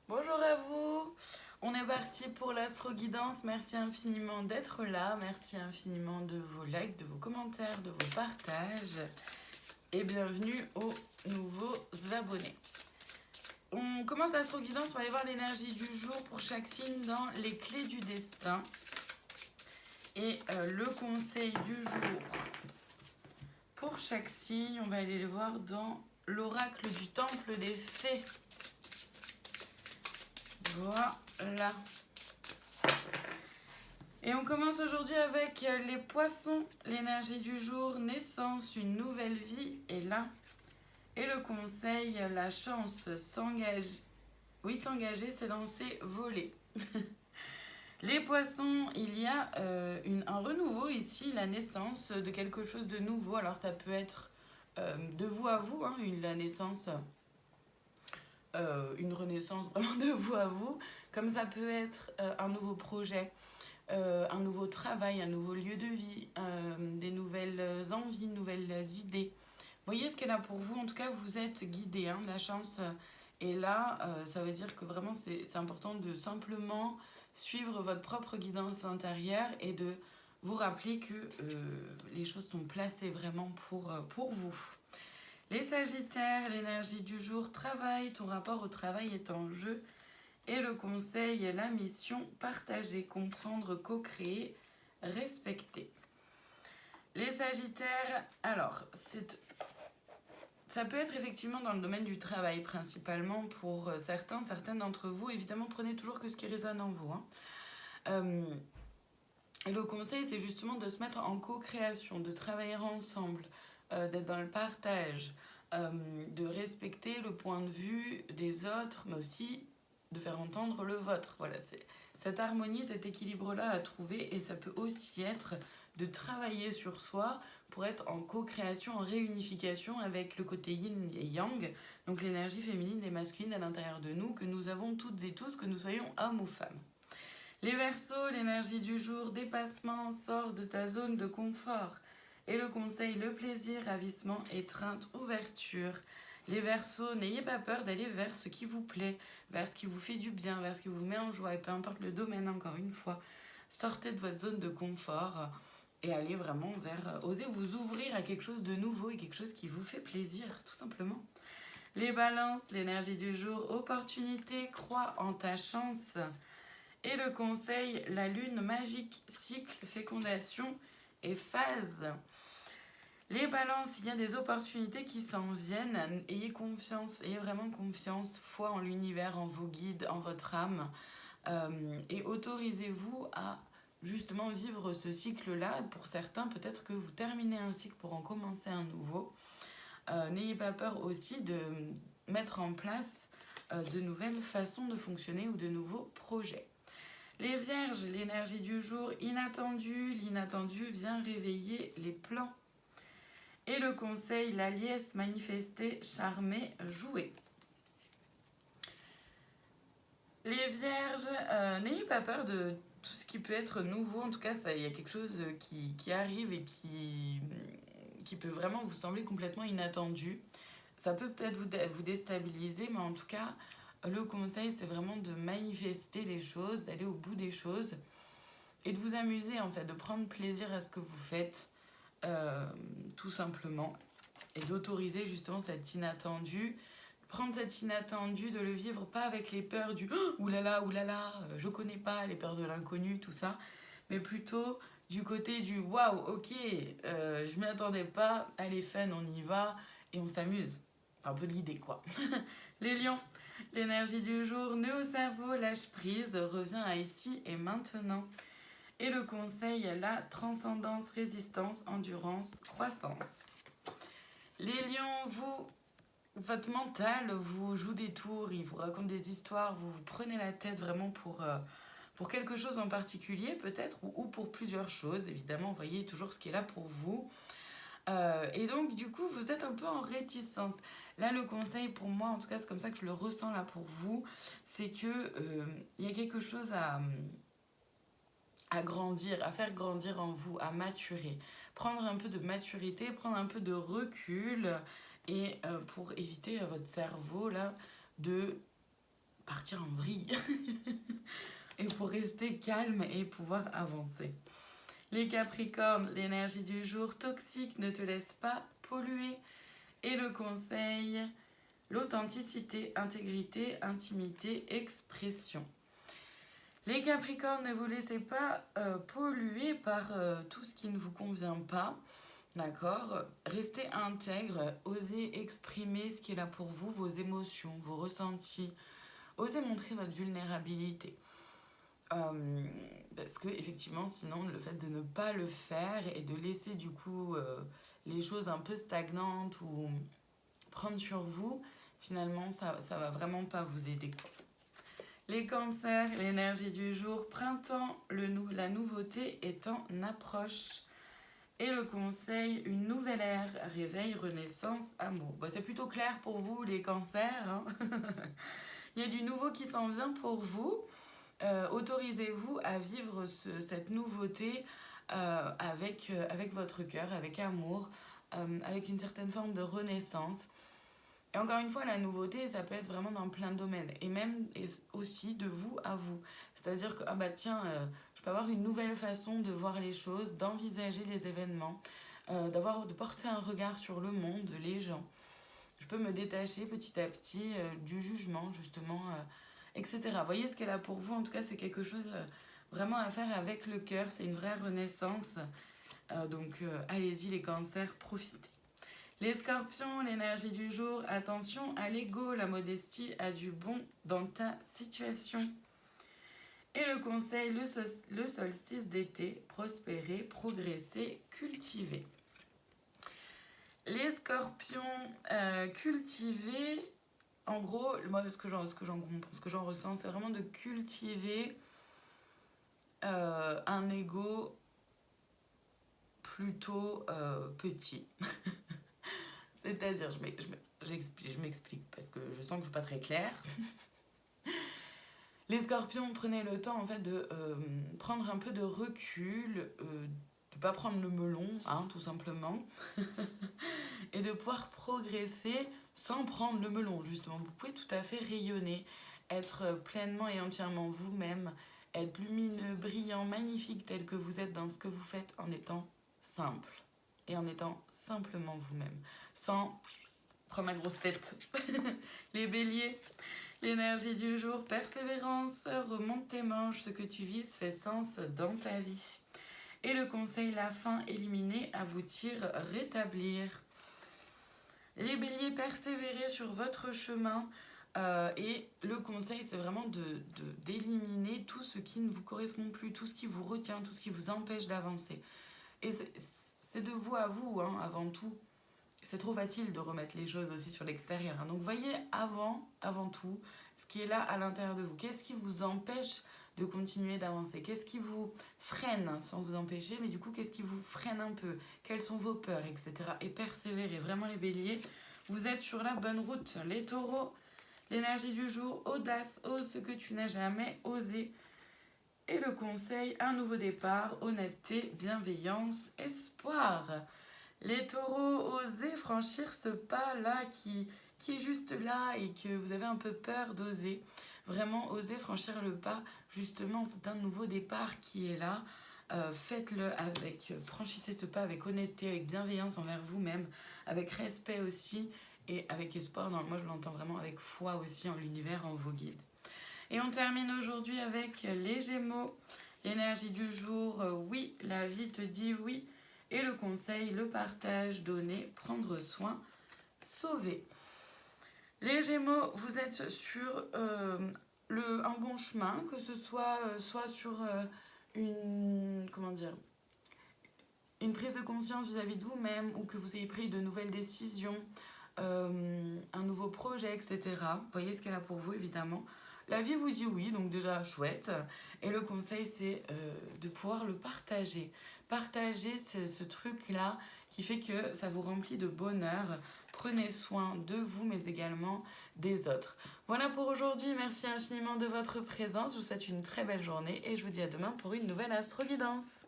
Bonjour à vous, on est parti pour l'astro-guidance. Merci infiniment d'être là, merci infiniment de vos likes, de vos commentaires, de vos partages et bienvenue aux nouveaux abonnés. On commence l'astro-guidance, on va aller voir l'énergie du jour pour chaque signe dans les clés du destin. Et le conseil du jour pour chaque signe, on va aller le voir dans l'oracle du temple des fées. Voilà. Et on commence aujourd'hui avec les poissons. L'énergie du jour, naissance, une nouvelle vie est là. Et le conseil, la chance, s'engager. Oui, s'engager, c'est lancer, voler. Les poissons, il y a un renouveau ici, la naissance de quelque chose de nouveau. Alors ça peut être de vous à vous, hein, la naissance... une renaissance vraiment de vous à vous, comme ça peut être un nouveau projet, un nouveau travail, un nouveau lieu de vie, des nouvelles envies, nouvelles idées. Voyez ce qu'elle a pour vous, en tout cas vous êtes guidé, hein, la chance est là, ça veut dire que vraiment c'est important de simplement suivre votre propre guidance intérieure et de vous rappeler que les choses sont placées vraiment pour vous. Les Sagittaires, l'énergie du jour, travail, ton rapport au travail est en jeu. Et le conseil, la mission, partager, comprendre, co-créer, respecter. Les Sagittaires, alors, ça peut être effectivement dans le domaine du travail, principalement pour certaines d'entre vous. Évidemment, prenez toujours que ce qui résonne en vous. Et le conseil, c'est justement de se mettre en co-création, de travailler ensemble, d'être dans le partage, de respecter le point de vue des autres, mais aussi de faire entendre le vôtre. Voilà, c'est cette harmonie, cet équilibre-là à trouver, et ça peut aussi être de travailler sur soi pour être en co-création, en réunification avec le côté yin et yang, donc l'énergie féminine et masculine à l'intérieur de nous, que nous avons toutes et tous, que nous soyons hommes ou femmes. Les Verseaux, l'énergie du jour, dépassement, sors de ta zone de confort. Et le conseil, le plaisir, ravissement, étreinte, ouverture. Les Verseaux, n'ayez pas peur d'aller vers ce qui vous plaît, vers ce qui vous fait du bien, vers ce qui vous met en joie, et peu importe le domaine, encore une fois. Sortez de votre zone de confort et allez vraiment vers... osez vous ouvrir à quelque chose de nouveau et quelque chose qui vous fait plaisir, tout simplement. Les Balances, l'énergie du jour, opportunité, crois en ta chance. Et le conseil, la lune magique, cycle, fécondation et phase. Les balances, il y a des opportunités qui s'en viennent. Ayez confiance, ayez vraiment confiance, foi en l'univers, en vos guides, en votre âme. Et autorisez-vous à justement vivre ce cycle-là. Pour certains, peut-être que vous terminez un cycle pour en commencer un nouveau. N'ayez pas peur aussi de mettre en place de nouvelles façons de fonctionner ou de nouveaux projets. Les Vierges, l'énergie du jour, inattendue, l'inattendu vient réveiller les plans. Et le conseil, la liesse, manifester, charmer, jouer. Les Vierges, n'ayez pas peur de tout ce qui peut être nouveau. En tout cas, il y a quelque chose qui arrive et qui peut vraiment vous sembler complètement inattendu. Ça peut peut-être vous déstabiliser, mais en tout cas, le conseil, c'est vraiment de manifester les choses, d'aller au bout des choses et de vous amuser, en fait, de prendre plaisir à ce que vous faites, tout simplement, et d'autoriser justement cet inattendu. Prendre cet inattendu, de le vivre pas avec les peurs du « oulala, oulala, je connais pas », les peurs de l'inconnu, tout ça, mais plutôt du côté du « waouh, ok, je m'y attendais pas, allez fun, on y va et on s'amuse ». Un peu l'idée, quoi. Les lions, l'énergie du jour, nœud au cerveau, lâche prise, revient à ici et maintenant. Et le conseil, la transcendance, résistance, endurance, croissance. Les lions, votre mental vous joue des tours, il vous raconte des histoires, vous prenez la tête vraiment pour quelque chose en particulier peut-être, ou pour plusieurs choses, évidemment, vous voyez toujours ce qui est là pour vous. Et donc du coup vous êtes un peu en réticence. Là le conseil pour moi, en tout cas c'est comme ça que je le ressens là pour vous, c'est que y a quelque chose à grandir, à faire grandir en vous, à maturer. Prendre un peu de maturité, prendre un peu de recul et pour éviter à votre cerveau là de partir en vrille et pour rester calme et pouvoir avancer. Les Capricornes, l'énergie du jour toxique ne te laisse pas polluer. Et le conseil, l'authenticité, intégrité, intimité, expression. Les Capricornes, ne vous laissez pas polluer par tout ce qui ne vous convient pas. D'accord? Restez intègre, osez exprimer ce qui est là pour vous, vos émotions, vos ressentis. Osez montrer votre vulnérabilité. Parce que effectivement, sinon, le fait de ne pas le faire et de laisser du coup les choses un peu stagnantes ou prendre sur vous, finalement, ça va vraiment pas vous aider, quoi. Les cancers, l'énergie du jour, printemps, la nouveauté est en approche. Et le conseil, une nouvelle ère, réveil, renaissance, amour. Bon, c'est plutôt clair pour vous, les cancers, hein. Il y a du nouveau qui s'en vient pour vous. Autorisez-vous à vivre cette nouveauté avec votre cœur, avec amour, avec une certaine forme de renaissance. Et encore une fois, la nouveauté, ça peut être vraiment dans plein de domaines. Et même aussi de vous à vous. C'est-à-dire que, je peux avoir une nouvelle façon de voir les choses, d'envisager les événements, de porter un regard sur le monde, les gens. Je peux me détacher petit à petit du jugement, justement, etc. Voyez ce qu'elle a pour vous. En tout cas, c'est quelque chose vraiment à faire avec le cœur. C'est une vraie renaissance. Donc, allez-y, les cancers, profitez. Les scorpions, l'énergie du jour, attention à l'ego, la modestie a du bon dans ta situation. Et le conseil, le solstice d'été, prospérer, progresser, cultiver. Les scorpions, cultiver, en gros, moi ce que j'en ressens, c'est vraiment de cultiver un ego plutôt petit. C'est-à-dire, je m'explique parce que je sens que je ne suis pas très claire. Les scorpions, prenez le temps en fait de prendre un peu de recul, de ne pas prendre le melon, hein, tout simplement, et de pouvoir progresser sans prendre le melon, justement. Vous pouvez tout à fait rayonner, être pleinement et entièrement vous-même, être lumineux, brillant, magnifique tel que vous êtes dans ce que vous faites en étant simple et en étant simplement vous-même, sans prendre la grosse tête. Les béliers, l'énergie du jour, persévérance, remonte tes manches, ce que tu vises fait sens dans ta vie. Et le conseil, la fin, éliminer, aboutir, rétablir. Les béliers, persévérez sur votre chemin. Et le conseil, c'est vraiment d'éliminer tout ce qui ne vous correspond plus, tout ce qui vous retient, tout ce qui vous empêche d'avancer. Et c'est de vous à vous, hein, avant tout. C'est trop facile de remettre les choses aussi sur l'extérieur, hein. Donc voyez avant tout ce qui est là à l'intérieur de vous. Qu'est-ce qui vous empêche de continuer d'avancer? Qu'est-ce qui vous freine sans vous empêcher? Mais du coup, qu'est-ce qui vous freine un peu? Quelles sont vos peurs, etc. Et persévérez. Vraiment, les béliers, vous êtes sur la bonne route. Les taureaux, l'énergie du jour, audace, ose ce que tu n'as jamais osé. Et le conseil, un nouveau départ, honnêteté, bienveillance, espoir. Les taureaux, osez franchir ce pas-là qui est juste là et que vous avez un peu peur d'oser. Vraiment, osez franchir le pas. Justement, c'est un nouveau départ qui est là. Faites-le franchissez ce pas avec honnêteté, avec bienveillance envers vous-même, avec respect aussi et avec espoir. Non, moi, je l'entends vraiment avec foi aussi en l'univers, en vos guides. Et on termine aujourd'hui avec les Gémeaux. L'énergie du jour, oui, la vie te dit oui. Et le conseil, le partage, donner, prendre soin, sauver. Les Gémeaux, vous êtes sur un bon chemin, que ce soit sur une prise de conscience vis-à-vis de vous-même ou que vous ayez pris de nouvelles décisions, un nouveau projet, etc. Vous voyez ce qu'elle a pour vous, évidemment. La vie vous dit oui, donc déjà chouette. Et le conseil, c'est de pouvoir le partager. Partager ce truc-là qui fait que ça vous remplit de bonheur. Prenez soin de vous, mais également des autres. Voilà pour aujourd'hui. Merci infiniment de votre présence. Je vous souhaite une très belle journée et je vous dis à demain pour une nouvelle Astro Guidance.